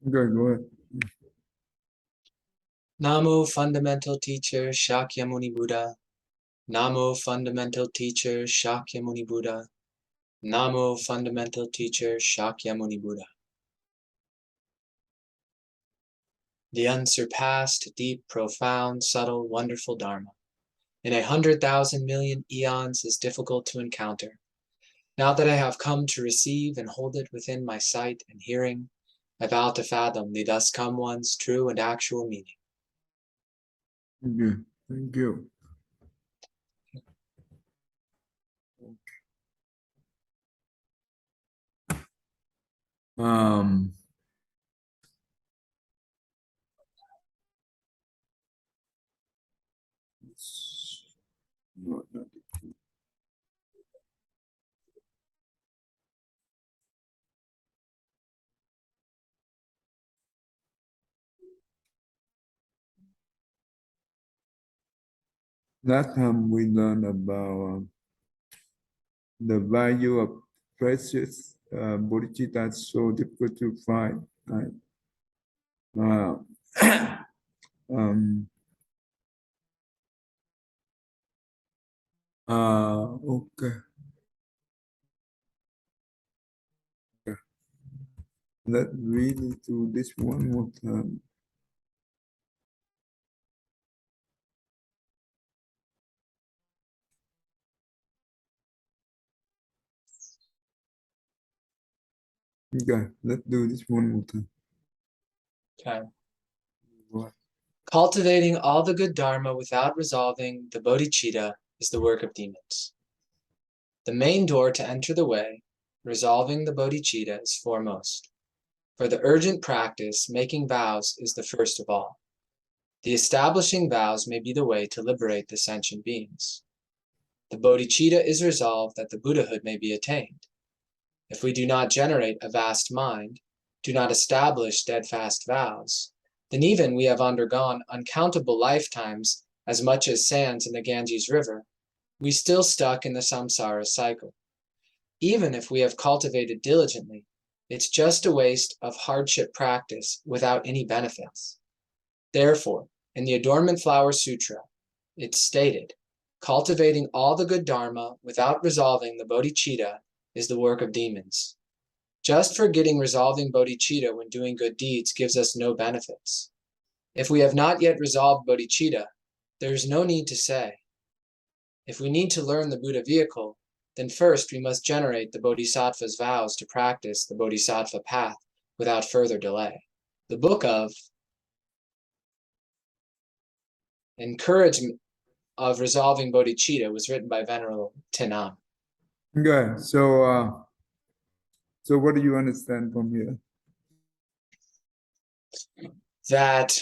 Okay, go ahead. Namo Fundamental Teacher Shakyamuni Buddha. Namo Fundamental Teacher Shakyamuni Buddha. Namo Fundamental Teacher Shakyamuni Buddha. The unsurpassed, deep, profound, subtle, wonderful Dharma, in 100,000 million eons, is difficult to encounter. Now that I have come to receive and hold it within my sight and hearing, I vow to fathom the thus come one's true and actual meaning. Okay, thank you. Um, no, not last time we learned about the value of precious bodhicitta is so difficult to find. Right? Uh, um, okay. Let's read into this one more time. Okay, let's do this one more time. Okay. What? Cultivating all the good Dharma without resolving the Bodhicitta is the work of demons. The main door to enter the way, resolving the Bodhicitta, is foremost. For the urgent practice, making vows is the first of all. The establishing vows may be the way to liberate the sentient beings. The Bodhicitta is resolved that the Buddhahood may be attained. If we do not generate a vast mind, do not establish steadfast vows, then even we have undergone uncountable lifetimes as much as sands in the Ganges River, we still stuck in the samsara cycle. Even if we have cultivated diligently, it's just a waste of hardship practice without any benefits. Therefore, in the Adornment Flower Sutra, it's stated, cultivating all the good Dharma without resolving the Bodhicitta is the work of demons. Just forgetting resolving Bodhicitta when doing good deeds gives us no benefits. If we have not yet resolved Bodhicitta, there is no need to say. If we need to learn the Buddha vehicle, then first we must generate the Bodhisattva's vows to practice the Bodhisattva path without further delay. The book of Encouragement of Resolving Bodhicitta was written by Venerable Tenam. Okay, so what do you understand from here? That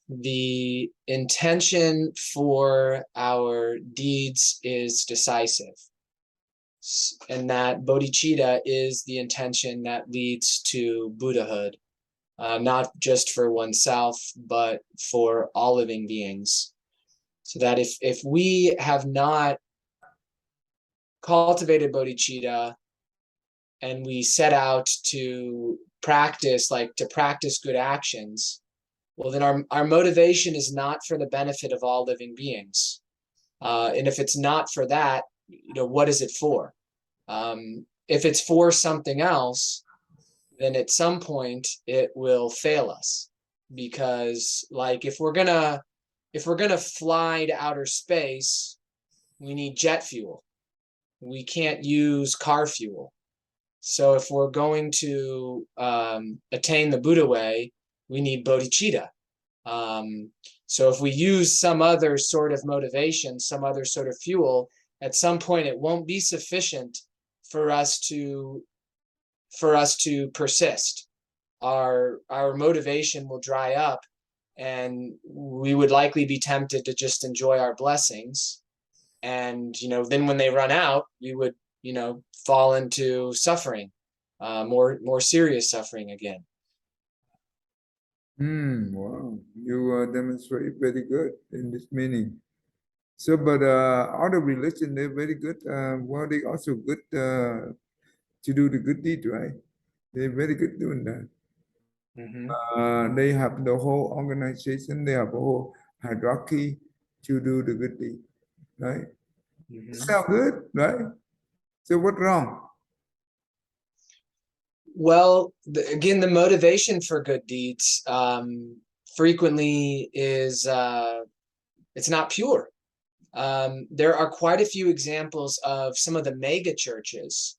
the intention for our deeds is decisive, and that bodhicitta is the intention that leads to Buddhahood, not just for oneself, but for all living beings. So that if we have not cultivated bodhicitta and we set out to practice good actions, well, then our motivation is not for the benefit of all living beings. And if it's not for that, what is it for? If it's for something else, then at some point it will fail us. Because like if we're gonna fly to outer space, we need jet fuel. We can't use car fuel. So if we're going to attain the Buddha way, we need bodhicitta. So if we use some other sort of motivation, some other sort of fuel, at some point it won't be sufficient for us to persist. Our motivation will dry up, and we would likely be tempted to just enjoy our blessings. And then when they run out, we would fall into suffering, more serious suffering again. Wow, you demonstrate very good in this meaning. So, but other religion, they're very good. Well, they also good to do the good deed, right? They're very good doing that. They have the whole organization, they have a whole hierarchy to do the good deed, right? It sounds good, right? So what's wrong? Well, again, the motivation for good deeds frequently is it's not pure. There are quite a few examples of some of the mega churches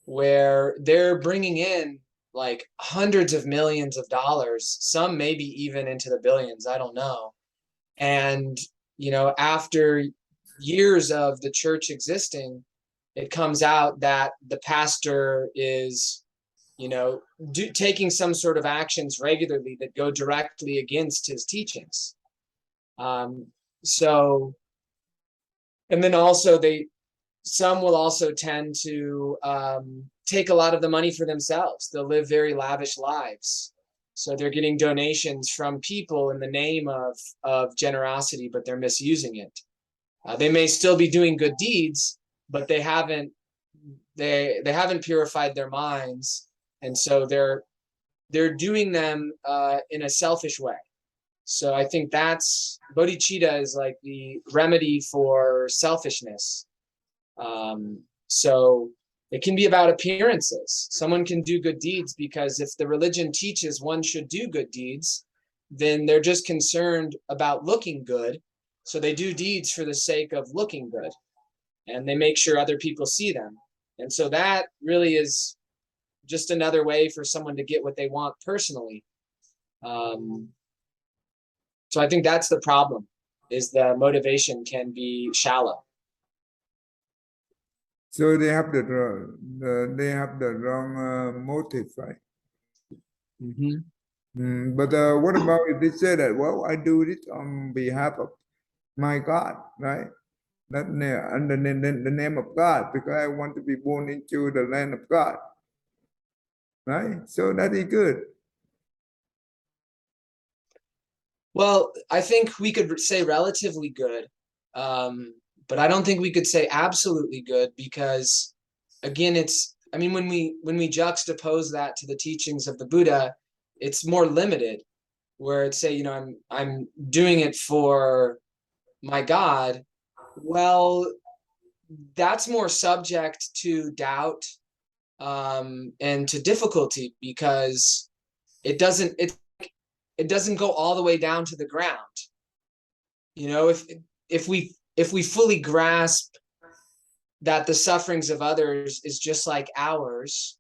where they're bringing in like hundreds of millions of dollars, some maybe even into the billions, I don't know. And, after years of the church existing, it comes out that the pastor is, taking some sort of actions regularly that go directly against his teachings. So, and then also some will also tend to take a lot of the money for themselves. They'll live very lavish lives. So they're getting donations from people in the name of generosity, but they're misusing it. They may still be doing good deeds, but they haven't purified their minds, and so they're doing them in a selfish way. So I think that's bodhicitta is like the remedy for selfishness. So it can be about appearances. Someone can do good deeds because if the religion teaches one should do good deeds, then they're just concerned about looking good. So they do deeds for the sake of looking good, and they make sure other people see them. And so that really is just another way for someone to get what they want personally. So I think that's the problem, is the motivation can be shallow. So they have the wrong motive, right? But what about if they say that, well, I do this on behalf of my God, right? Not under the name of God, because I want to be born into the land of God, right? So that is good. Well, I think we could say relatively good, but I don't think we could say absolutely good because, again, when we juxtapose that to the teachings of the Buddha, it's more limited. Where it's say, I'm doing it for my God. Well, that's more subject to doubt and to difficulty because it doesn't go all the way down to the ground. If we fully grasp that the sufferings of others is just like ours,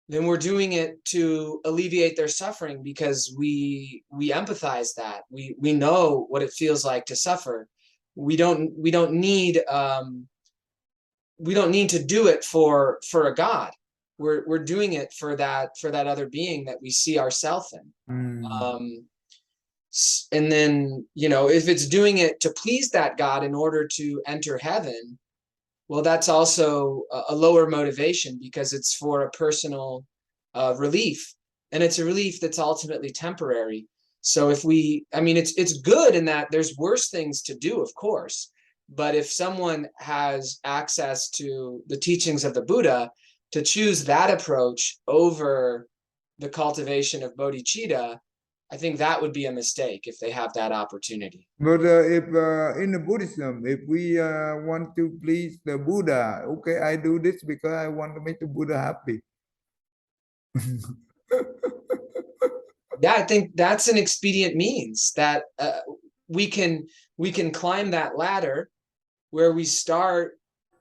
then we're doing it to alleviate their suffering because we empathize that we know what it feels like to suffer. We don't need to do it for a God. We're doing it for that other being that we see ourselves in. And then, if it's doing it to please that God in order to enter heaven, well, that's also a lower motivation because it's for a personal relief, and it's a relief that's ultimately temporary. So it's good in that there's worse things to do, of course, but if someone has access to the teachings of the Buddha, to choose that approach over the cultivation of bodhicitta, I think that would be a mistake if they have that opportunity. But if in the Buddhism, if we want to please the Buddha, okay, I do this because I want to make the Buddha happy. Yeah, I think that's an expedient means that we can climb that ladder where we start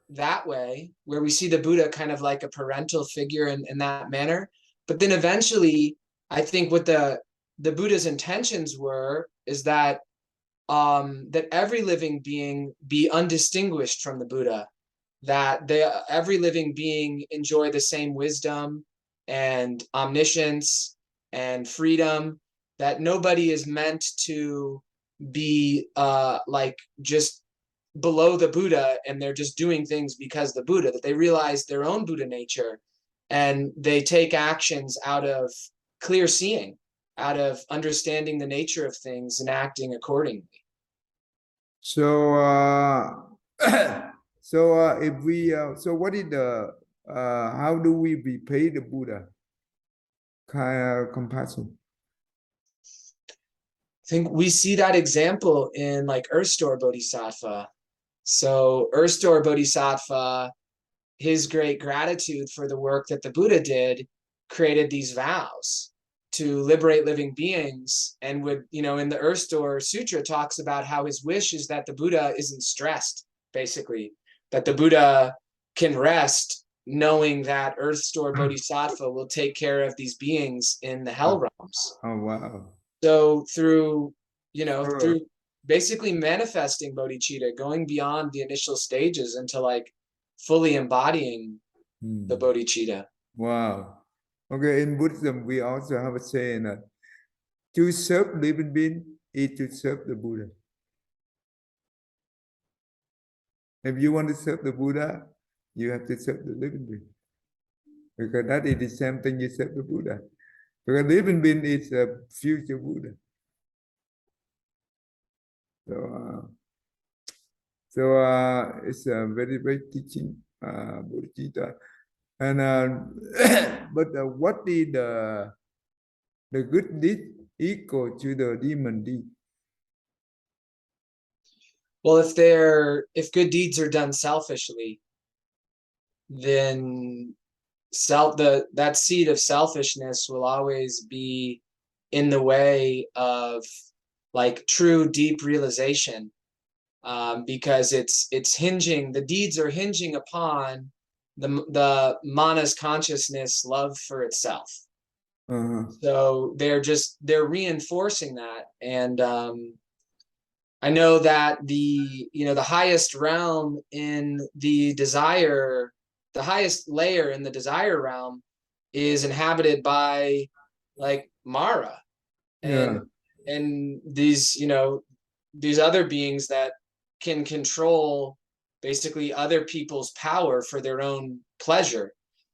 that way, where we see the Buddha kind of like a parental figure in that manner. But then eventually, I think what the Buddha's intentions were is that that every living being be undistinguished from the Buddha, that every living being enjoy the same wisdom and omniscience and freedom, that nobody is meant to be like just below the Buddha and they're just doing things because the Buddha, that they realize their own Buddha nature and they take actions out of clear seeing, out of understanding the nature of things and acting accordingly. So if we so what is the how do we repay the Buddha? kind of compassion. I think we see that example in like Earth Store Bodhisattva. So Earth Store Bodhisattva, his great gratitude for the work that the Buddha did, created these vows to liberate living beings, and would, in the Earth Store Sutra talks about how his wish is that the Buddha isn't stressed, basically, that the Buddha can rest knowing that Earth Store Bodhisattva will take care of these beings in the hell realms. Oh, wow. So through basically manifesting bodhicitta, going beyond the initial stages into like fully embodying the bodhicitta. Wow. Okay, in Buddhism, we also have a saying that to serve living being is to serve the Buddha. If you want to serve the Buddha, you have to serve the living being. Because that is the same thing you serve the Buddha. Because living being is a future Buddha. So it's a very, very teaching, Bodhicitta. And but what is the good deed equal to the demon deed? Well, if good deeds are done selfishly, then that seed of selfishness will always be in the way of like true deep realization, because the deeds are hinging upon the mana's consciousness love for itself. So they're reinforcing that. And I know that the highest realm in the desire, the highest layer in the desire realm is inhabited by like Mara and these other beings that can control basically other people's power for their own pleasure.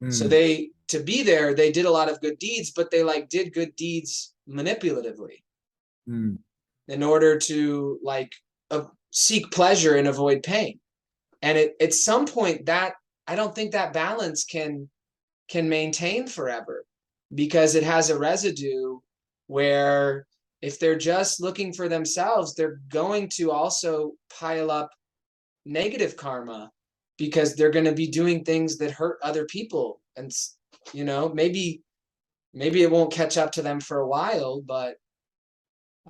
So to be there, they did a lot of good deeds, but they like did good deeds manipulatively in order to like seek pleasure and avoid pain. And at some point, that I don't think that balance can maintain forever, because it has a residue where if they're just looking for themselves, they're going to also pile up negative karma, because they're going to be doing things that hurt other people. And maybe it won't catch up to them for a while, but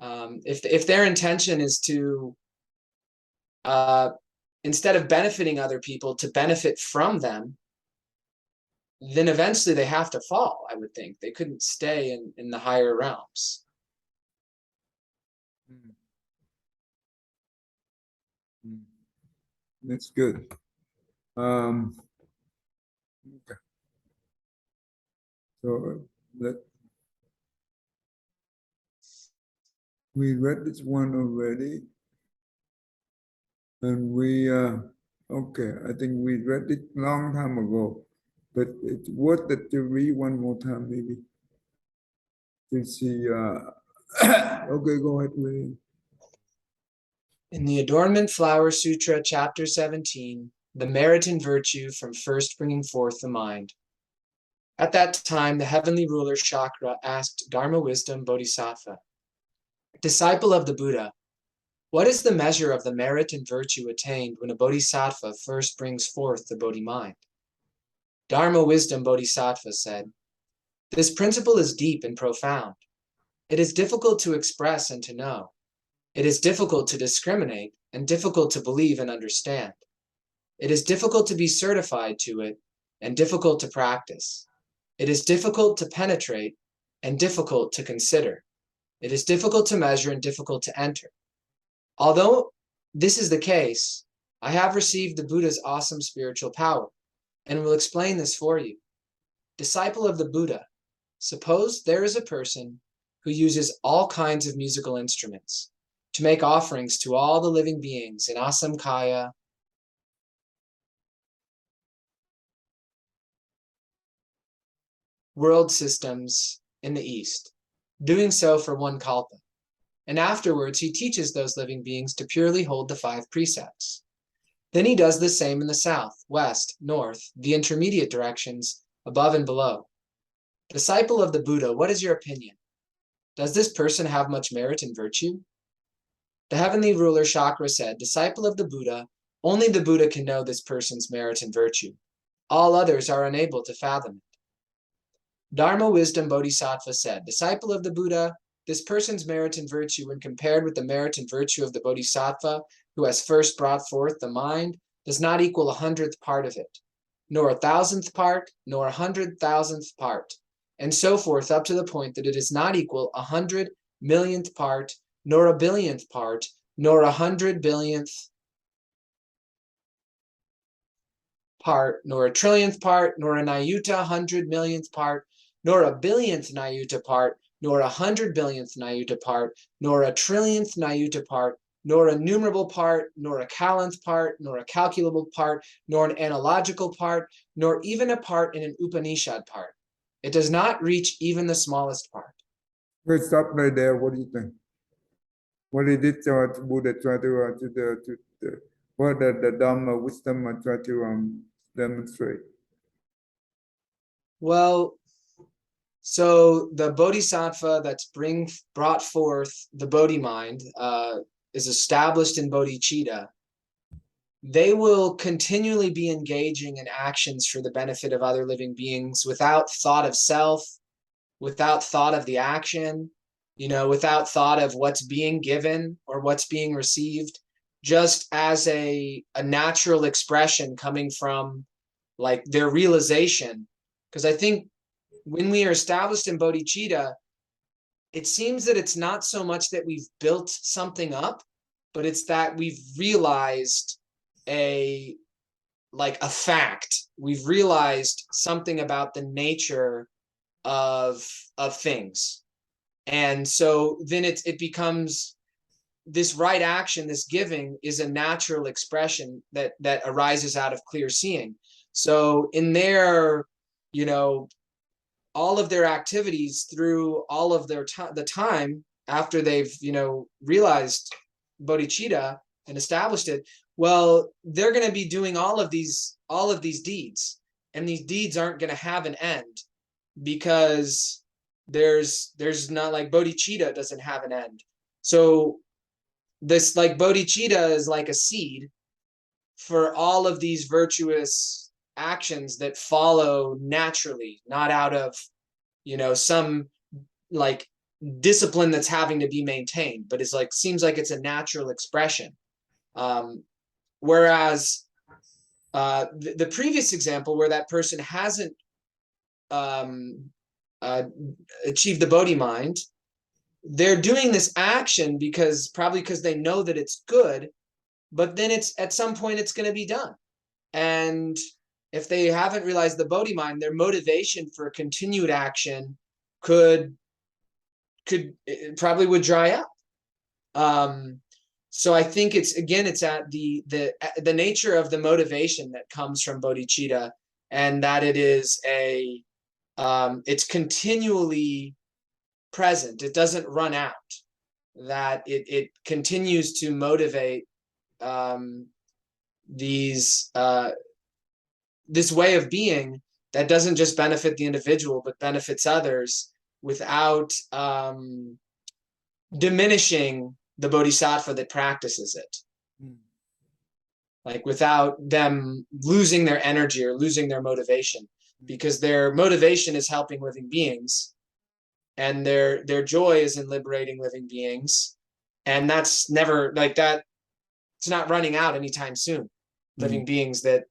if their intention is to instead of benefiting other people, to benefit from them, then eventually they have to fall. I would think they couldn't stay in the higher realms. That's good. Okay. So we read this one already, and we okay. I think we read it long time ago, but it's worth it to read one more time, maybe to see. Okay, go ahead, William. In the Adornment Flower Sutra, Chapter 17, the merit and virtue from first bringing forth the mind. At that time, the heavenly ruler Chakra asked Dharma Wisdom Bodhisattva, disciple of the Buddha, what is the measure of the merit and virtue attained when a Bodhisattva first brings forth the Bodhi mind? Dharma Wisdom Bodhisattva said, this principle is deep and profound. It is difficult to express and to know. It is difficult to discriminate and difficult to believe and understand. It is difficult to be certified to it and difficult to practice. It is difficult to penetrate and difficult to consider. It is difficult to measure and difficult to enter. Although this is the case, I have received the Buddha's awesome spiritual power and will explain this for you. Disciple of the Buddha, suppose there is a person who uses all kinds of musical instruments to make offerings to all the living beings in Asamkaya, world systems in the East, doing so for one kalpa. And afterwards, he teaches those living beings to purely hold the 5 precepts. Then he does the same in the south, west, north, the intermediate directions, above and below. Disciple of the Buddha, what is your opinion? Does this person have much merit and virtue? The heavenly ruler Shakra said, Disciple of the Buddha, only the Buddha can know this person's merit and virtue. All others are unable to fathom it. Dharma Wisdom Bodhisattva said, Disciple of the Buddha, this person's merit and virtue, when compared with the merit and virtue of the Bodhisattva who has first brought forth the mind, does not equal 100th part of it, nor 1,000th part, nor 100,000th part, and so forth up to the point that it does not equal 100 millionth part, nor a billionth part, nor 100 billionth part, nor a trillionth part, nor a niuta 100 millionth part, nor a billionth niuta part, nor 100 billionth niuta part, nor a trillionth niuta part, nor a numerable part, nor a calendth part, nor a calculable part, nor an analogical part, nor even a part in an Upanishad part. It does not reach even the smallest part. We'll stop right there. What do you think? What did Buddha try to what the Dharma wisdom try to demonstrate? Well, so the Bodhisattva that's brought forth the Bodhi mind is established in Bodhicitta. They will continually be engaging in actions for the benefit of other living beings without thought of self, without thought of the action, without thought of what's being given or what's being received, just as a natural expression coming from like their realization. Because I think when we are established in bodhicitta, it seems that it's not so much that we've built something up, but it's that we've realized a fact. We've realized something about the nature of things. And so then it becomes this right action, this giving is a natural expression that arises out of clear seeing. So in their, all of their activities through all of their the time after they've, realized bodhicitta and established it, well, they're going to be doing all of these deeds, and these deeds aren't going to have an end, because there's not, like, bodhicitta doesn't have an end. So this, like, bodhicitta is like a seed for all of these virtuous actions that follow naturally, not out of, some like discipline that's having to be maintained, but it's like, seems like it's a natural expression. Whereas the previous example, where that person hasn't achieved the Bodhi mind, they're doing this action probably because they know that it's good, but then it's at some point it's going to be done. And if they haven't realized the Bodhi mind, their motivation for continued action could probably would dry up. So I think it's at the nature of the motivation that comes from bodhicitta, and that it is it's continually present. It doesn't run out. That it continues to motivate this way of being that doesn't just benefit the individual, but benefits others without diminishing the bodhisattva that practices it. Like, without them losing their energy or losing their motivation, because their motivation is helping living beings, and their joy is in liberating living beings, and that's never like that. It's not running out anytime soon. Living beings that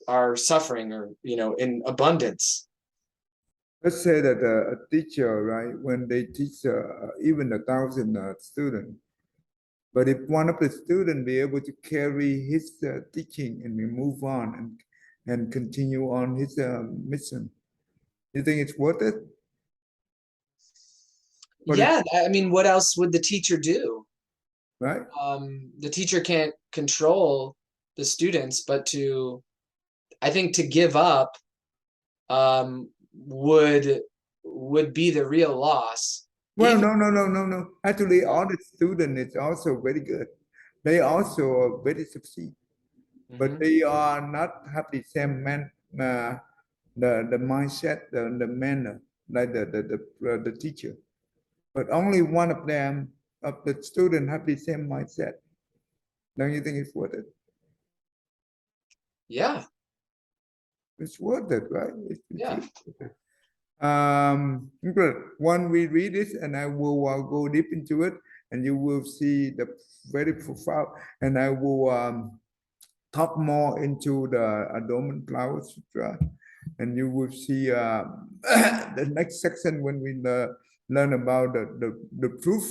are suffering, or in abundance. Let's say that a teacher, right, when they teach even 1,000 students, but if one of the students be able to carry his teaching and move on and continue on his mission, you think it's worth it? Yeah, I mean, what else would the teacher do? Right. The teacher can't control the students, but I think to give up would be the real loss. Well, no. Actually, all the students is also very good. They also are very succeed, but they are not have the same the mindset, the manner, like the teacher. But only one of them, of the student, have the same mindset. Don't you think it's worth it? Yeah. It's worth it, right? It's Yeah. worth it. Good. One we read this, and I will go deep into it, and you will see the very profound. And I will talk more into the Adornment Flower Sutra, and you will see the next section when we learn about the proof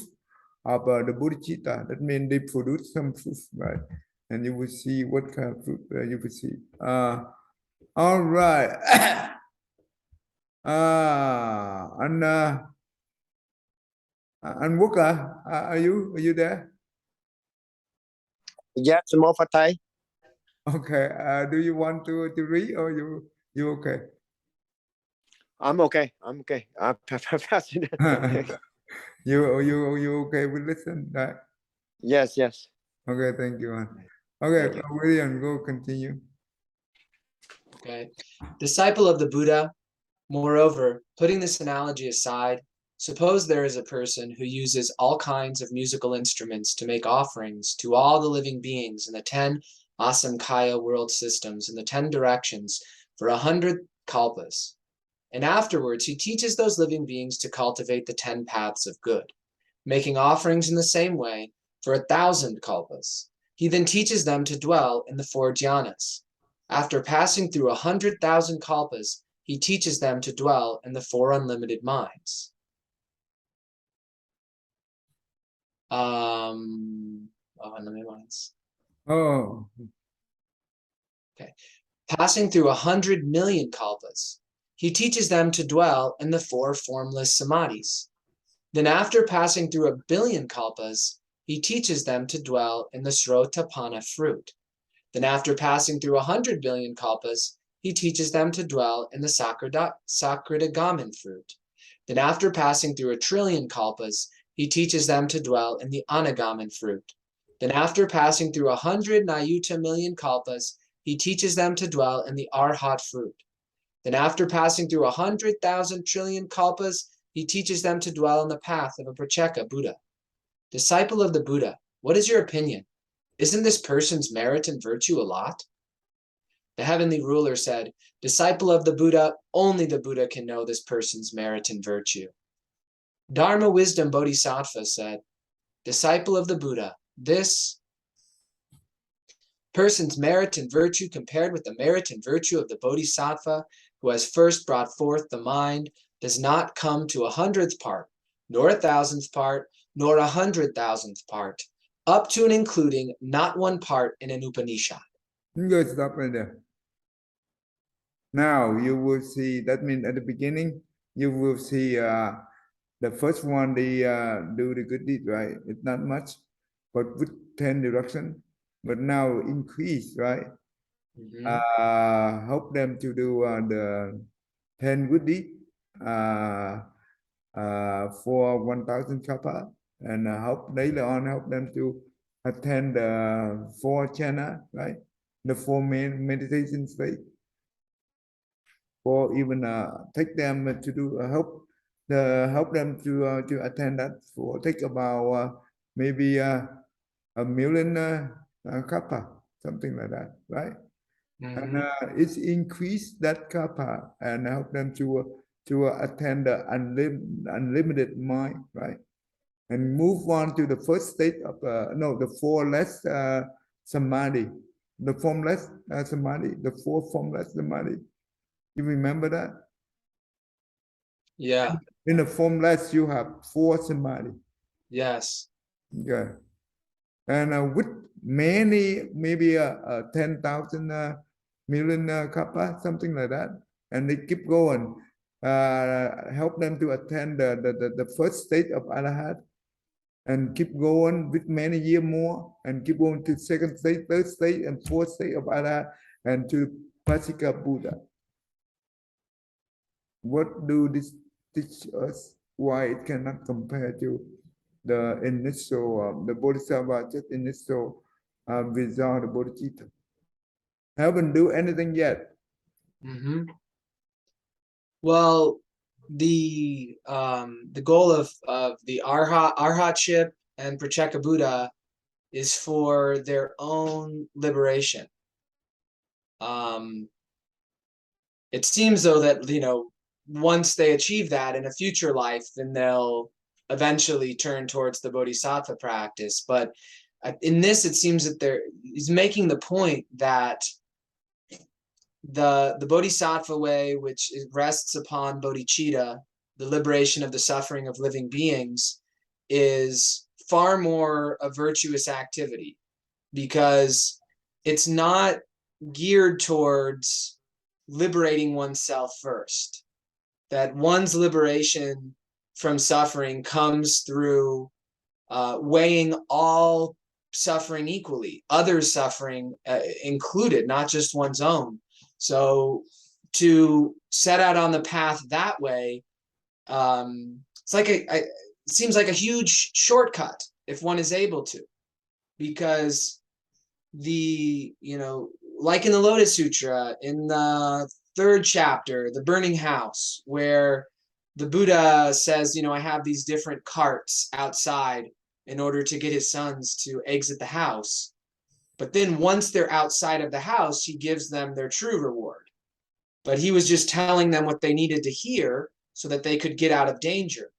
of the Bodhicitta. That means they produce some proof, right? And you will see what kind of proof you will see. All right. And Wooka, are you there? Yes, more for Thai. Okay. Do you want to read, or you okay? I'm okay. I'm okay. I'm passing. you okay with listen, right? Yes, yes. Okay, thank you, man. Okay, Thank you. William, go continue. Okay. Disciple of the Buddha, moreover, putting this analogy aside, suppose there is a person who uses all kinds of musical instruments to make offerings to all the living beings in the 10 Asamkhaya world systems in the 10 directions for 100 kalpas. And afterwards, he teaches those living beings to cultivate the 10 paths of good, making offerings in the same way for 1,000 kalpas. He then teaches them to dwell in the 4 jhanas. After passing through 100,000 kalpas, he teaches them to dwell in the 4 unlimited minds. Unlimited minds. Oh, Okay. Passing through 100 million kalpas, he teaches them to dwell in the 4 formless samadhis. Then after passing through 1 billion kalpas, he teaches them to dwell in the Srotapana fruit. Then after passing through 100 billion kalpas, he teaches them to dwell in the Sakritagamin fruit. Then after passing through 1 trillion kalpas, he teaches them to dwell in the Anagamin fruit. Then after passing through 100 Nayuta million kalpas, he teaches them to dwell in the Arhat fruit. Then after passing through 100,000 trillion kalpas, he teaches them to dwell in the path of a Pracheka Buddha. Disciple of the Buddha, what is your opinion? Isn't this person's merit and virtue a lot? The heavenly ruler said, Disciple of the Buddha, only the Buddha can know this person's merit and virtue. Dharma Wisdom Bodhisattva said, Disciple of the Buddha, this person's merit and virtue compared with the merit and virtue of the Bodhisattva who has first brought forth the mind does not come to 100th part, nor 1,000th part, nor 100,000th part, up to and including not 1 part in an Upanishad. good stuff right there. Now you will see, that means at the beginning, you will see the first one, they do the good deed, right? It's not much, but with 10 direction, but now increase, right? Help them to do the 10 good deed for 1,000 kappa, and help later on help them to attend the 4 chana, right? The 4 main meditation state, or even take them to do help them to attend that for take about maybe 1,000,000 kappa, something like that, right? And it's increase that kappa and help them to attend the unlimited mind, right? And move on to the first state of the 4 less samadhi, the formless samadhi, the 4 formless samadhi. You remember that? Yeah. In the formless, you have 4 samadhi. Yes. Okay. And with many, maybe 10,000 million kappa, something like that. And they keep going. Help them to attend the first state of Arahat, and keep going with many years more, and keep going to second state, third state, and fourth state of Arahat, and to Pasika Buddha. What do this teach us? Why it cannot compare to the initial, the Bodhisattva, just initial result of Bodhicitta? Haven't do anything yet. Well, the goal of the arhatship and Pratyeka Buddha is for their own liberation. It seems though that once they achieve that in a future life, then they'll eventually turn towards the Bodhisattva practice. But in this, it seems that he's making the point that the Bodhisattva way, which rests upon bodhicitta, the liberation of the suffering of living beings, is far more a virtuous activity because it's not geared towards liberating oneself first. That one's liberation from suffering comes through weighing all suffering equally, others' suffering included, not just one's own. So to set out on the path that way, it's like it seems like a huge shortcut if one is able to, because like in the Lotus Sutra, in the 3rd chapter, the burning house, where the Buddha says, I have these different carts outside in order to get his sons to exit the house. But then once they're outside of the house, he gives them their true reward. But he was just telling them what they needed to hear so that they could get out of danger.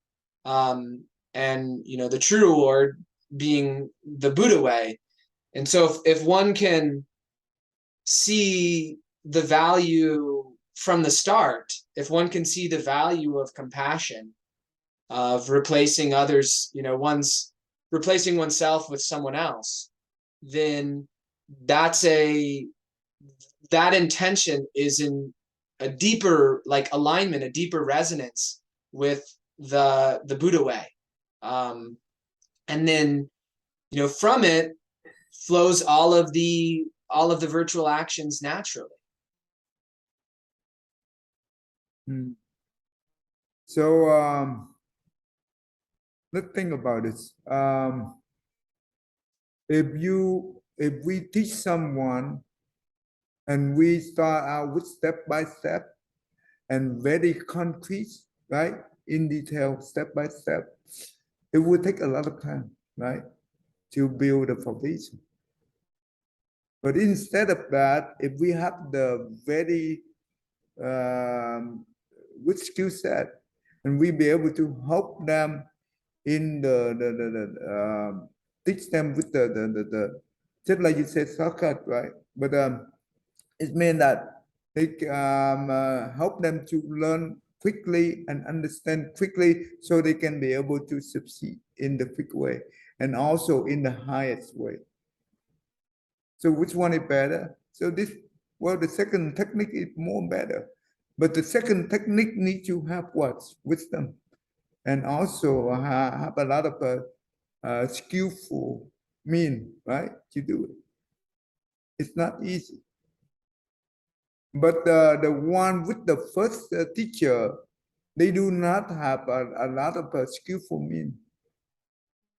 And, the true reward being the Buddha way. And so if one can see the value from the start, if one can see the value of compassion, of replacing others, replacing oneself with someone else, then that intention is in a deeper alignment, a deeper resonance with the Buddha way. And then, from it flows all of the virtual actions naturally. So let's think about this. If we teach someone and we start out with step by step and very concrete, right, in detail, step by step, it will take a lot of time, right, to build a foundation. But instead of that, if we have the very good skill set, and we be able to help them in teach them with the just like you said, shortcut, right? But it means that they help them to learn quickly and understand quickly, so they can be able to succeed in the quick way and also in the highest way. So which one is better? So the second technique is more better. But the second technique needs to have what? Wisdom. And also have a lot of skillful mean, right, to do it. It's not easy. But the one with the first teacher, they do not have a lot of skillful mean.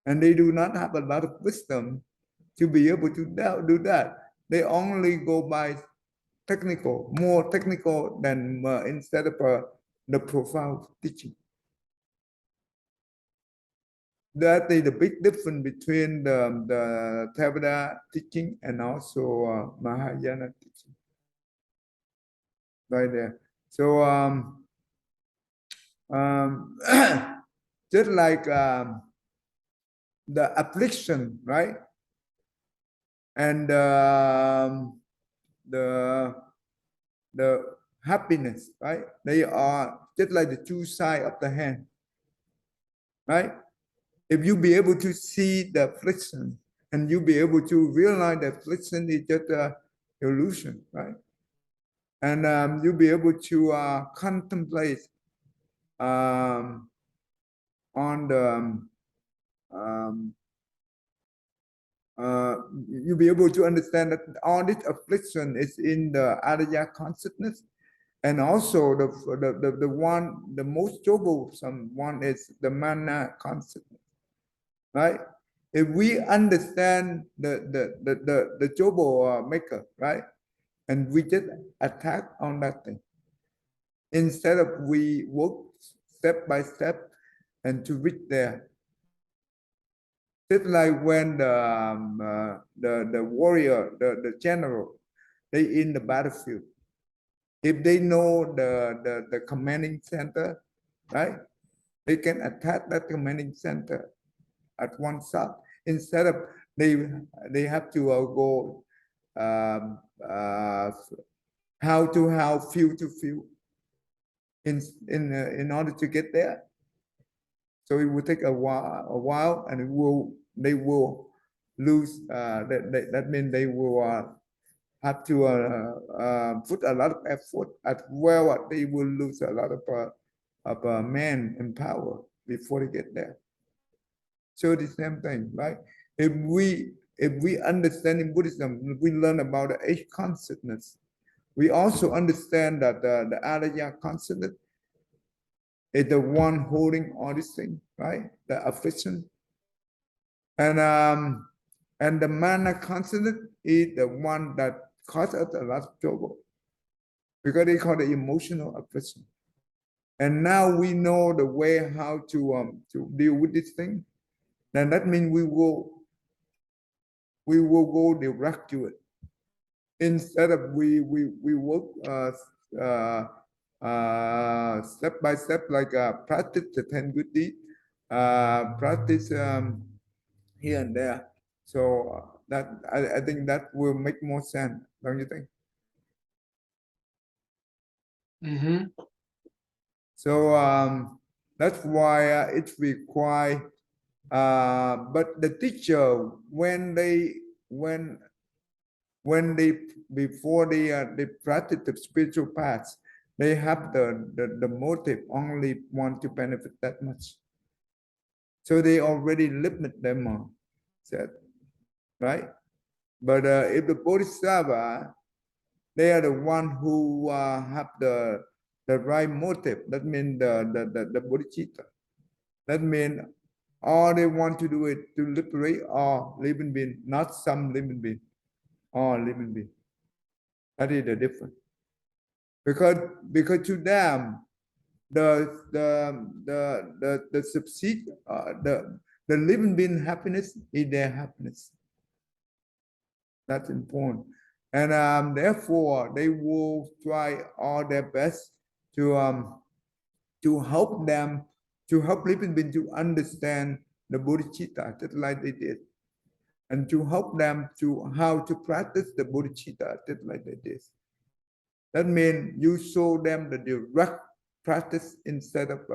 And they do not have a lot of wisdom to be able to do that. They only go by technical, more technical than instead of the profound teaching. That is the big difference between the Theravada teaching and also Mahayana teaching. Right there. So just like the affliction, right? And the happiness, right? They are just like the two sides of the hand, right? If you be able to see the affliction and you be able to realize that affliction is just an illusion, right? And you'll be able to contemplate on the you'll be able to understand that all this affliction is in the Arya consciousness, and also the most troublesome one is the mana consciousness, right? If we understand the trouble maker, right, and we just attack on that thing, instead of we work step by step and to reach there. Just like when the warrior, the general, they in the battlefield. If they know the commanding center, right? They can attack that commanding center at one shot instead of they have to go how to how, field to field in order to get there. So it will take a while, and they will lose. That means they will have to put a lot of effort as well. They will lose a lot of men and power before they get there. So the same thing, right? If we understand in Buddhism, we learn about the eight consciousness. We also understand that the Araya consciousness is the one holding all these things, right? The affliction. And the mana consciousness is the one that causes us a lot of trouble, because they call it emotional affliction. And now we know the way how to deal with this thing. Then that means we will go direct to it, instead of we work step by step, like practice the 10 good deeds, practice here and there. So that I think that will make more sense, don't you think? Mm-hmm. So that's why it's required. But the teacher, before they practice the spiritual paths, they have the motive only want to benefit that much. So they already limit them, said, right? But if the Bodhisattva, they are the one who have the right motive. That means the Bodhicitta. That means all they want to do is to liberate all living beings, not some living being, all living beings. That is the difference. Because to them, the subsist the living being happiness is their happiness. That's important. And therefore they will try all their best to help them, to help living beings to understand the Bodhicitta, just like they did, and to help them to how to practice the Bodhicitta, just like they did. That means you show them the direct practice instead of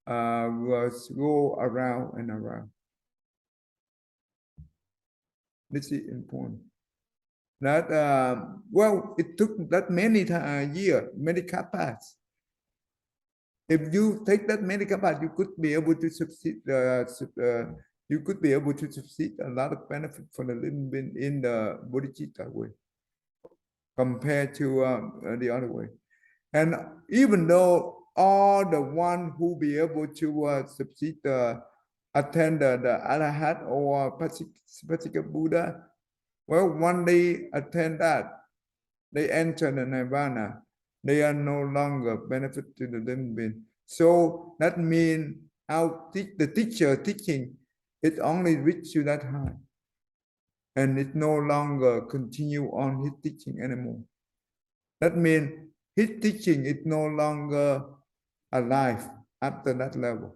go around and around. This is important. That well, it took that many years, many kapas. If you take that many kapas, you could be able to succeed. You could be able to succeed a lot of benefit for the living being in the Bodhicitta way, compared to the other way. And even though all the one who be able to succeed, attend the Arahat or Pasika Buddha, well, when they attend that, they enter the Nirvana. They are no longer benefit to the living being. So that means how the teacher teaching, it only reach to that high, and it no longer continue on his teaching anymore. That means his teaching is no longer alive after that level.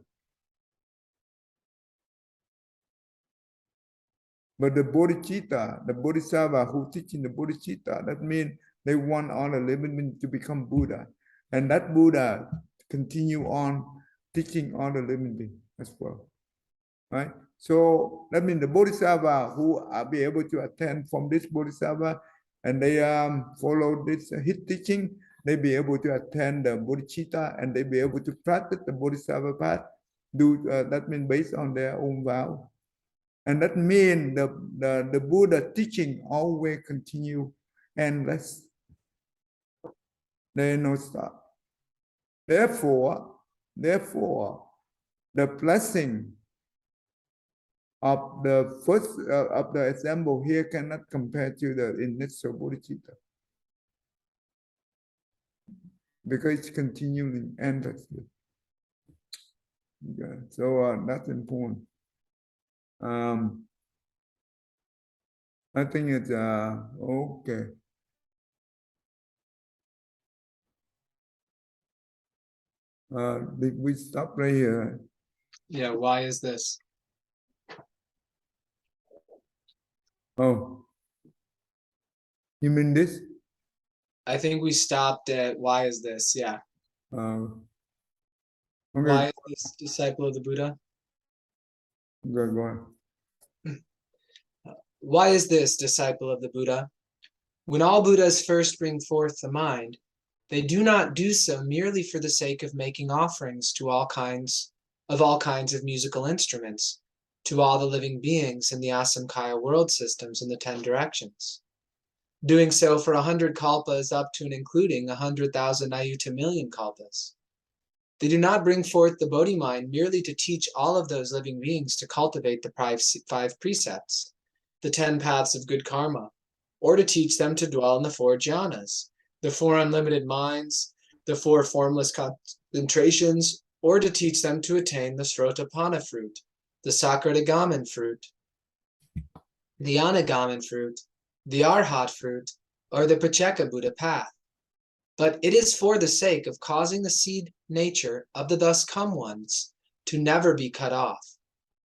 But the Bodhicitta, the Bodhisattva who teaching the Bodhicitta, that means they want all the living beings to become Buddha. And that Buddha continue on teaching all the living beings as well. Right? So that means the Bodhisattva who are be able to attend from this Bodhisattva, and they follow this his teaching, they be able to attend the Bodhicitta, and they be able to practice the Bodhisattva path. That means based on their own vow. And that means the Buddha teaching always continue endless. There is no stop. Therefore, the blessing of the first of the example here cannot compare to the initial Bodhicitta. because it's continuing endlessly. Okay. So that's important. I think it's okay. Did we stop right here? Yeah, why is this? Oh, you mean this? I think we stopped at why is this? Yeah. Okay. Why is this disciple of the Buddha? Go on. Why is this disciple of the Buddha? When all Buddhas first bring forth the mind, they do not do so merely for the sake of making offerings to all kinds of musical instruments, to all the living beings in the Asamkhaya world systems in the 10 directions. Doing so for 100 kalpas up to and including 100,000 ayutta million kalpas. They do not bring forth the Bodhi mind merely to teach all of those living beings to cultivate the 5 precepts, the 10 paths of good karma, or to teach them to dwell in the 4 jhanas, the 4 unlimited minds, the 4 formless concentrations, or to teach them to attain the Srotapana fruit, the Sakratagamin fruit, the Anagamin fruit, the Arhat fruit, or the Pacheka Buddha path. But it is for the sake of causing the seed nature of the thus come ones to never be cut off.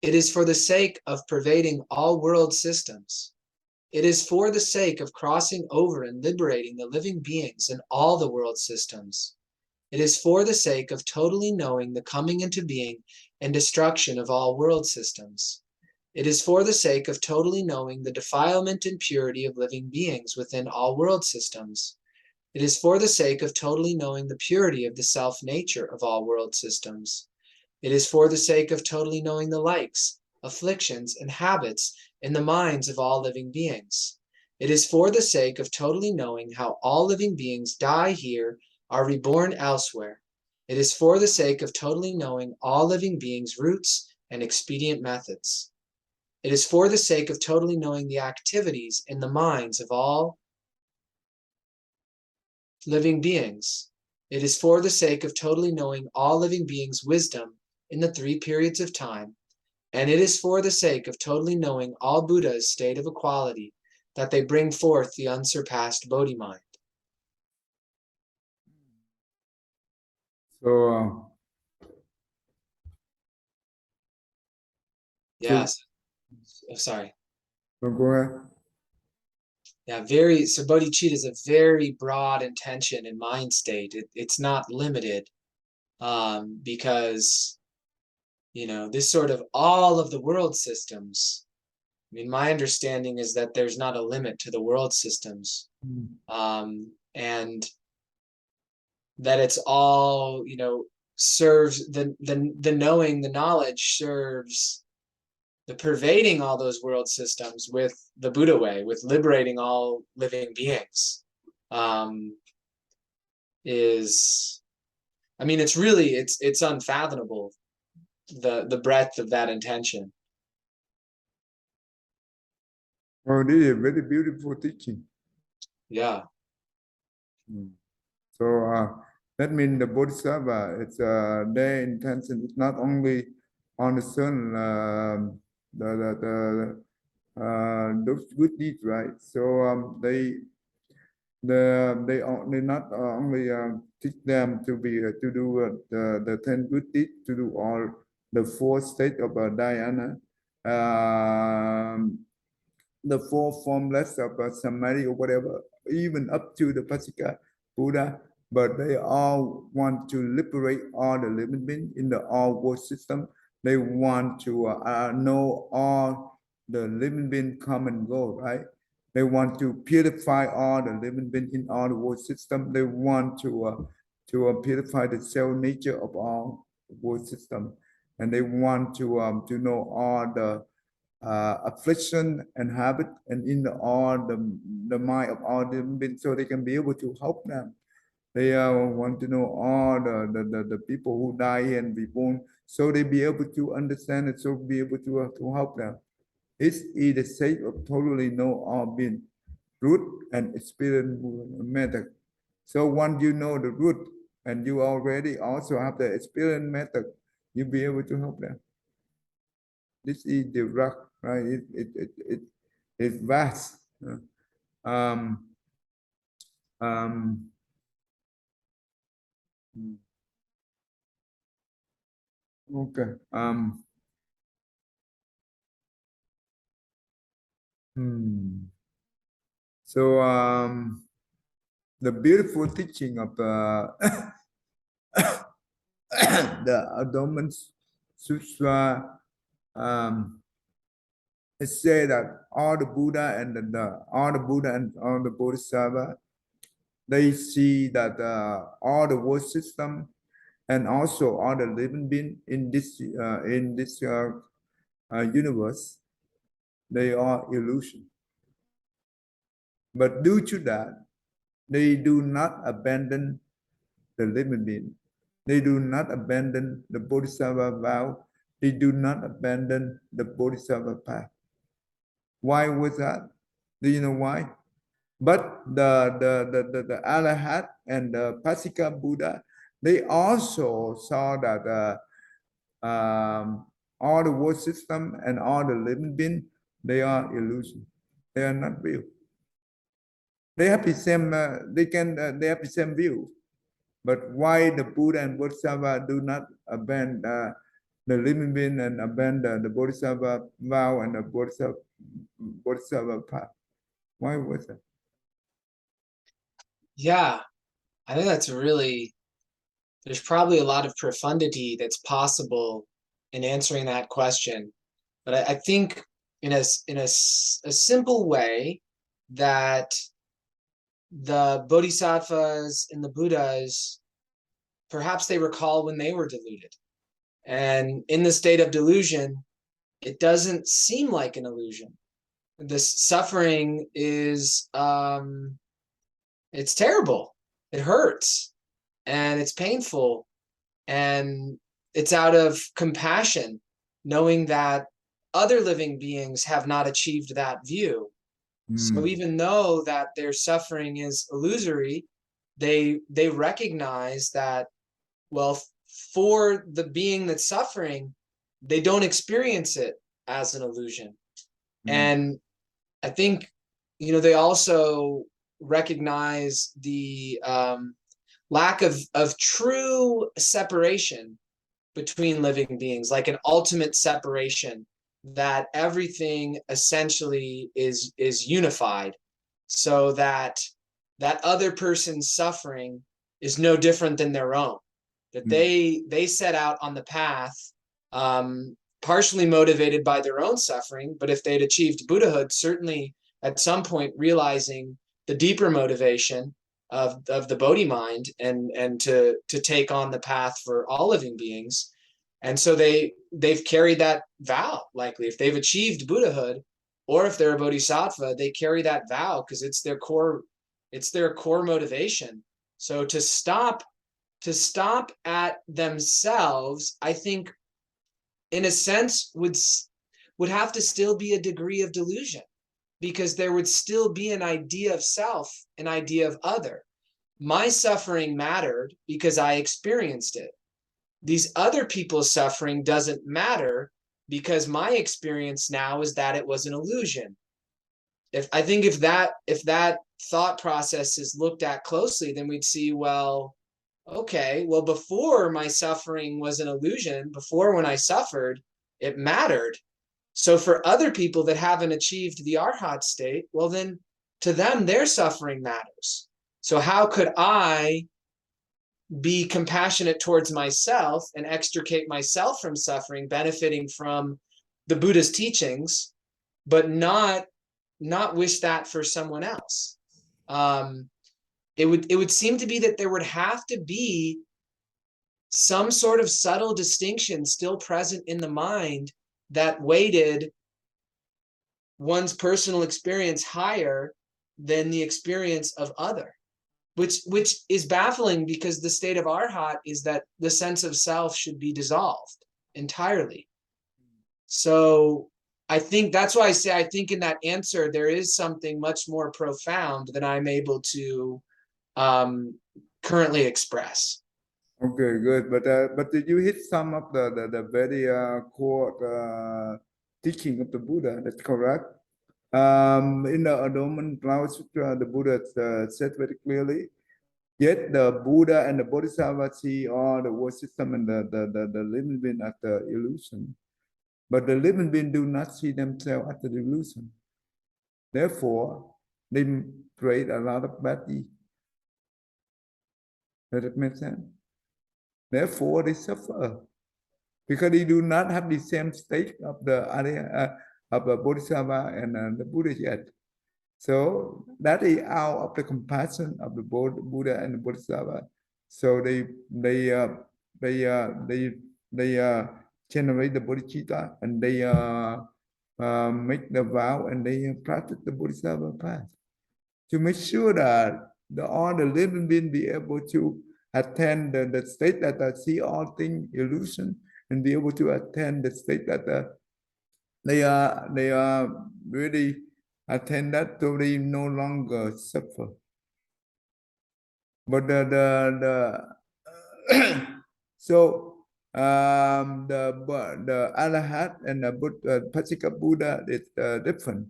It is for the sake of pervading all world systems. It is for the sake of crossing over and liberating the living beings in all the world systems. It is for the sake of totally knowing the coming into being and destruction of all world systems. It is for the sake of totally knowing the defilement and purity of living beings within all world systems. It is for the sake of totally knowing the purity of the self-nature of all world systems. It is for the sake of totally knowing the likes, afflictions, and habits in the minds of all living beings. It is for the sake of totally knowing how all living beings die here, are reborn elsewhere. It is for the sake of totally knowing all living beings' roots and expedient methods. It is for the sake of totally knowing the activities in the minds of all living beings. It is for the sake of totally knowing all living beings' wisdom in the 3 periods of time, and it is for the sake of totally knowing all Buddha's state of equality that they bring forth the unsurpassed Bodhi mind. So Yes. Oh, sorry. go ahead. Yeah, so bodhicitta is a very broad intention and mind state. It's not limited because, this sort of all of the world systems. I mean, my understanding is that there's not a limit to the world systems, and that it's all, serves the knowing, the knowledge serves the pervading all those world systems with the Buddha way, with liberating all living beings, it's unfathomable, the breadth of that intention. Oh, this is a very beautiful teaching. Yeah. So that means the Bodhisattva, it's their intention is not only on the sun, those good deeds, right? So they not only teach them to be to do the 10 good deeds, to do all the 4 states of dhyana, the 4 formless of samadhi or whatever, even up to the Pasika Buddha, but they all want to liberate all the living beings in the all world system. They want to know all the living beings come and go, right? They want to purify all the living beings in all the world system. They want to purify the cell nature of all world system, and they want to know all the affliction and habit and in all the mind of all the beings, so they can be able to help them. They want to know all the people who die and be born, so they be able to understand it, so be able to help them. It is the sake of totally know all being root and experience method. So once you know the root, and you already also have the experience method, you'll be able to help them. This is the rock, right? It's vast. Um, um, okay. So the beautiful teaching of the Advanced Sutra, it say that all the Buddha and all the Buddha and all the Bodhisattva, they see that all the world system and also all the living being in this universe, they are illusion. But due to that, they do not abandon the living being. They do not abandon the Bodhisattva vow. They do not abandon the Bodhisattva path. Why was that? Do you know why? But the Arhat and the Pasika Buddha, they also saw that all the world system and all the living beings, they are illusion. They are not real. They have the same. They have the same view. But why the Buddha and Bodhisattva do not abandon the living being and abandon the Bodhisattva vow and the Bodhisattva path? Why was that? Yeah, I think that's really, there's probably a lot of profundity that's possible in answering that question. But I think in a simple way that the Bodhisattvas and the Buddhas, perhaps they recall when they were deluded. And in the state of delusion, it doesn't seem like an illusion. This suffering is, it's terrible. It hurts and it's painful. And it's out of compassion, knowing that other living beings have not achieved that view. So even though that their suffering is illusory, they recognize that, well, for the being that's suffering, they don't experience it as an illusion. And I think, they also recognize the lack of true separation between living beings, like an ultimate separation, that everything essentially is unified, so that other person's suffering is no different than their own, that they set out on the path partially motivated by their own suffering, but if they'd achieved Buddhahood, certainly at some point realizing the deeper motivation of the Bodhi mind and to take on the path for all living beings. And so they've carried that vow, likely. If they've achieved Buddhahood, or if they're a Bodhisattva, they carry that vow because it's their core motivation. So to stop at themselves, I think, in a sense, would have to still be a degree of delusion, because there would still be an idea of self, an idea of other. My suffering mattered because I experienced it. These other people's suffering doesn't matter because my experience now is that it was an illusion. If that thought process is looked at closely, then we'd see, well, okay, well, before my suffering was an illusion, before when I suffered, it mattered. So for other people that haven't achieved the Arhat state, well, then to them, their suffering matters. So how could I be compassionate towards myself and extricate myself from suffering, benefiting from the Buddha's teachings, but not wish that for someone else? It would seem to be that there would have to be some sort of subtle distinction still present in the mind that weighted one's personal experience higher than the experience of other, which is baffling, because the state of Arhat is that the sense of self should be dissolved entirely. So I think that's why I say, I think in that answer, there is something much more profound than I'm able to currently express. Okay, good. But did you hit some of the very core teaching of the Buddha? That's correct. In the Adornment Flower Sutra, the Buddha said very clearly. Yet the Buddha and the Bodhisattva see all the world system and the living being as the illusion. But the living being do not see themselves as the illusion. Therefore, they create a lot of bad deeds. Does it make sense? Therefore, they suffer because they do not have the same state of the Bodhisattva and the Buddha yet. So that is out of the compassion of the Buddha and the Bodhisattva. So they generate the Bodhicitta and they make the vow and they practice the Bodhisattva path to make sure that all the living beings be able to attain the state that see all things illusion and be able to attain the state that they are really attain that so they no longer suffer. But so the Arhat and the Pacceka Buddha is different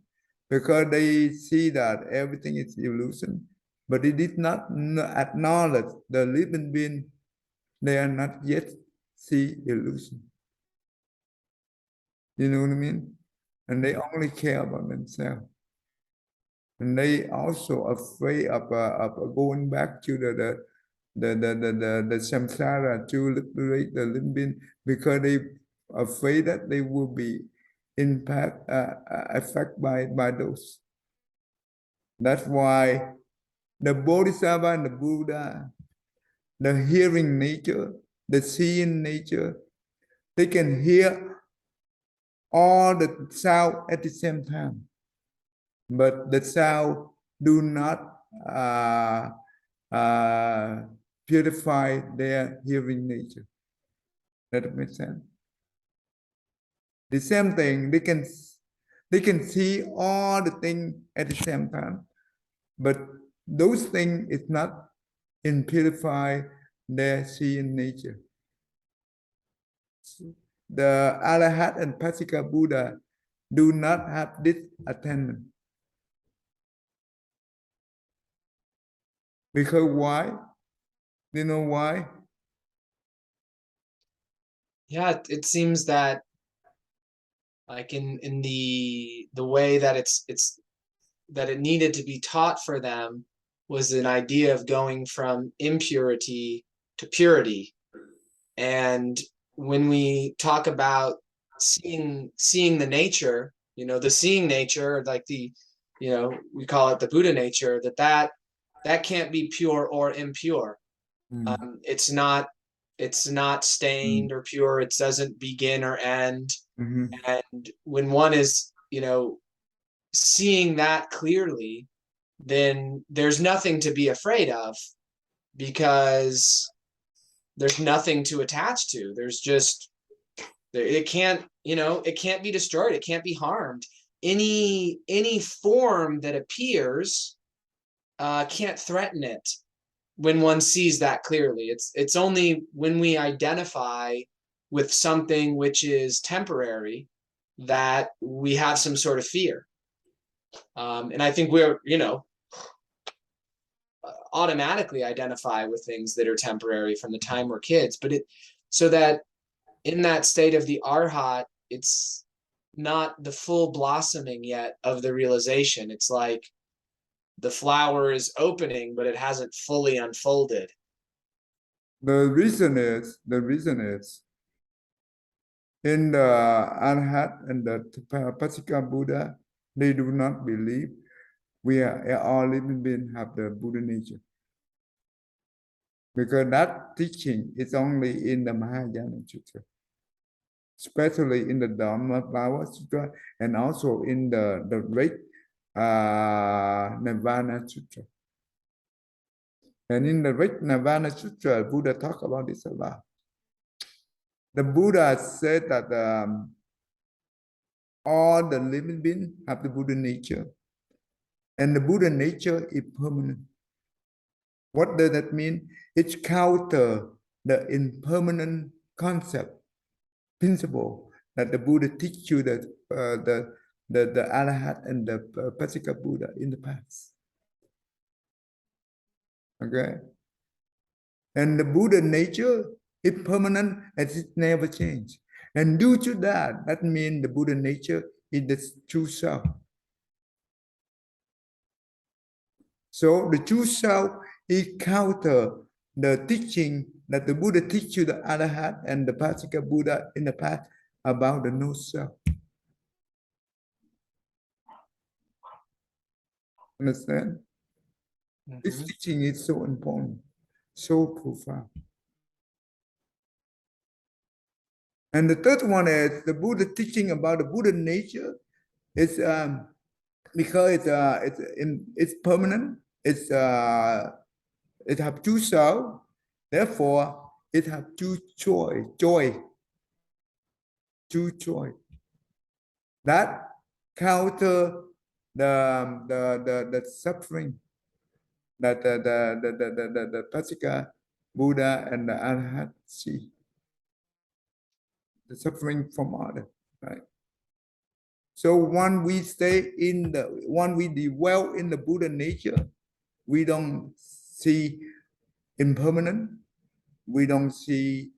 because they see that everything is illusion, but they did not acknowledge the living being. They are not yet see illusion. You know what I mean? And they only care about themselves. And they also afraid of going back to the samsara to liberate the living being because they afraid that they will be affected by those. That's why the Bodhisattva and the Buddha, the hearing nature, the seeing nature, they can hear all the sound at the same time. But the sound do not purify their hearing nature. That makes sense. The same thing, they can see all the things at the same time, but those things is not purify their seeing nature. The Arhat and Pacceka Buddha do not have this attainment. Because why? You know why? Yeah, it seems that like in the way that it's that it needed to be taught for them was an idea of going from impurity to purity. And when we talk about seeing the nature, the seeing nature, like we call it the Buddha nature, that can't be pure or impure. It's not stained or pure. It doesn't begin or end. And when one is, seeing that clearly, then there's nothing to be afraid of because there's nothing to attach to. There's just, it can't be destroyed. It can't be harmed. Any form that appears can't threaten it when one sees that clearly. It's only when we identify with something which is temporary that we have some sort of fear. And I think we're, automatically identify with things that are temporary from the time we're kids, but so that in that state of the Arhat, it's not the full blossoming yet of the realization. It's like the flower is opening, but it hasn't fully unfolded. The reason is in the Arhat and the Pacceka Buddha, they do not believe we are all living beings have the Buddha nature. Because that teaching is only in the Mahayana Sutra, especially in the Dharma Flower Sutra and also in the great Nirvana Sutra. And in the great Nirvana Sutra, Buddha talk about this a lot. The Buddha said that all the living beings have the Buddha nature. And the Buddha nature is permanent. What does that mean? It's counter the impermanent concept, principle that the Buddha teach you, that the Arhat and the Pacceka Buddha in the past. Okay, and the Buddha nature is permanent and it never change. And due to that, that means the Buddha nature is the true self. So the true self is counter the teaching that the Buddha teach you, the Arhat and the Pacceka Buddha in the past, about the no self. Understand? This teaching is so important, so profound. And the third one is the Buddha teaching about the Buddha nature. It's because it's permanent. It have two self. Therefore, it have two joy. Two joy. That counter the suffering that the Pacceka Buddha and the Arhat see. The suffering from others, right? So when we dwell in the Buddha nature, we don't see impermanent, we don't see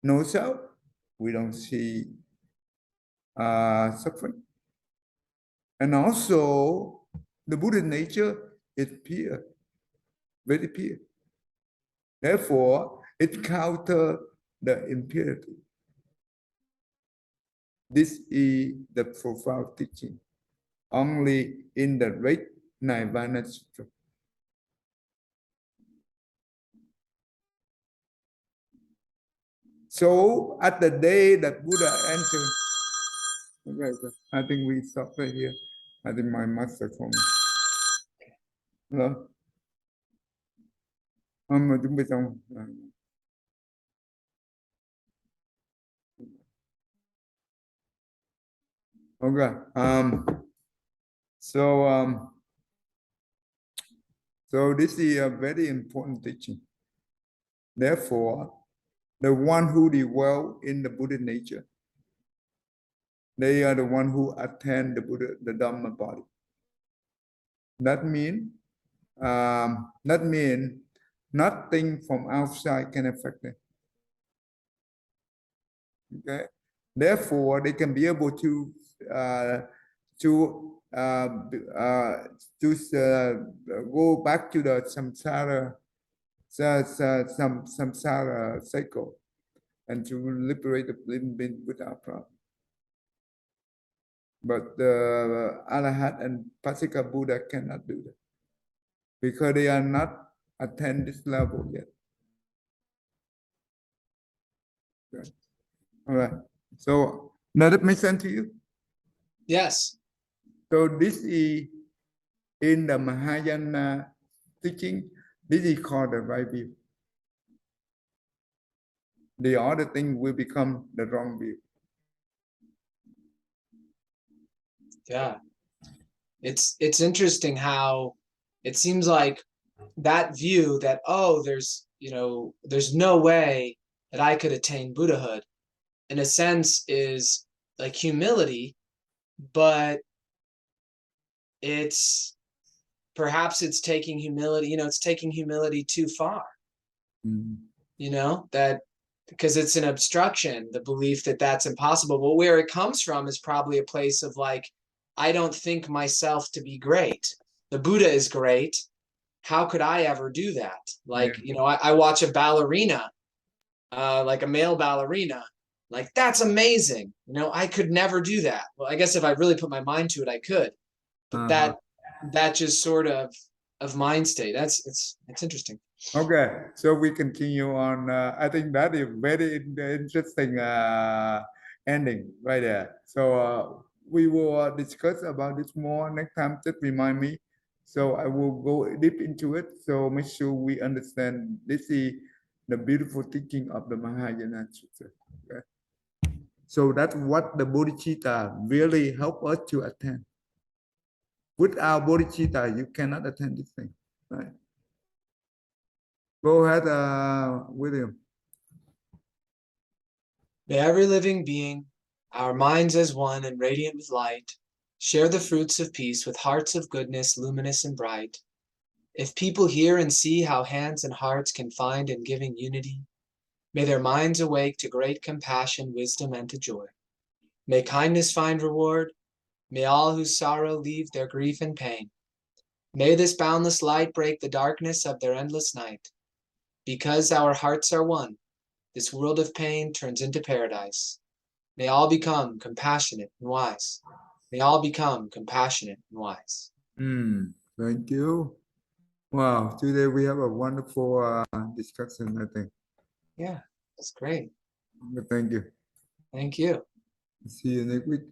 no self, we don't see suffering. And also, the Buddha nature is pure, very pure. Therefore, it counters the impurity. This is the profound teaching, only in the great Nirvana Sutra. So at the day that Buddha entered, okay, I think we stop right here. I think my master called me. Hello? Mà chuẩn bị xong. Okay. So this is a very important teaching. Therefore, the one who dwell in the Buddha nature, they are the one who attend the Buddha, the Dharma body. That means nothing from outside can affect them. Okay. Therefore, they can be able to go back to the samsara cycle and to liberate the living being without problem. But the Arhat and Pacceka Buddha cannot do that because they are not attend this level yet. Okay. All right. So does it make sense to you? Yes. So this is in the Mahayana teaching. This is called the right view. The other thing will become the wrong view. Yeah. It's interesting how it seems like that view that, oh, there's no way that I could attain Buddhahood, in a sense is like humility, but perhaps it's taking humility, it's taking humility too far. That because it's an obstruction, the belief that that's impossible. But where it comes from is probably a place of like, I don't think myself to be great. The Buddha is great. How could I ever do that? Like, I watch a ballerina, like a male ballerina, like that's amazing. I could never do that. Well, I guess if I really put my mind to it, I could. But that just sort of mind state. It's interesting. Okay, so we continue on. I think that is very interesting ending right there. So we will discuss about this more next time. Just remind me. So I will go deep into it. So make sure we understand this is the beautiful teaching of the Mahayana Sutra. Okay? So that's what the Bodhicitta really help us to attend. Without Bodhicitta, you cannot attend this thing, right? Go ahead, William. May every living being, our minds as one and radiant with light, share the fruits of peace with hearts of goodness, luminous and bright. If people hear and see how hands and hearts can find in giving unity, may their minds awake to great compassion, wisdom, and to joy. May kindness find reward. May all whose sorrow leave their grief and pain. May this boundless light break the darkness of their endless night. Because our hearts are one, this world of pain turns into paradise. May all become compassionate and wise. May all become compassionate and wise. Thank you. Wow, today we have a wonderful discussion, I think. Yeah, that's great. Thank you. Thank you. See you next week.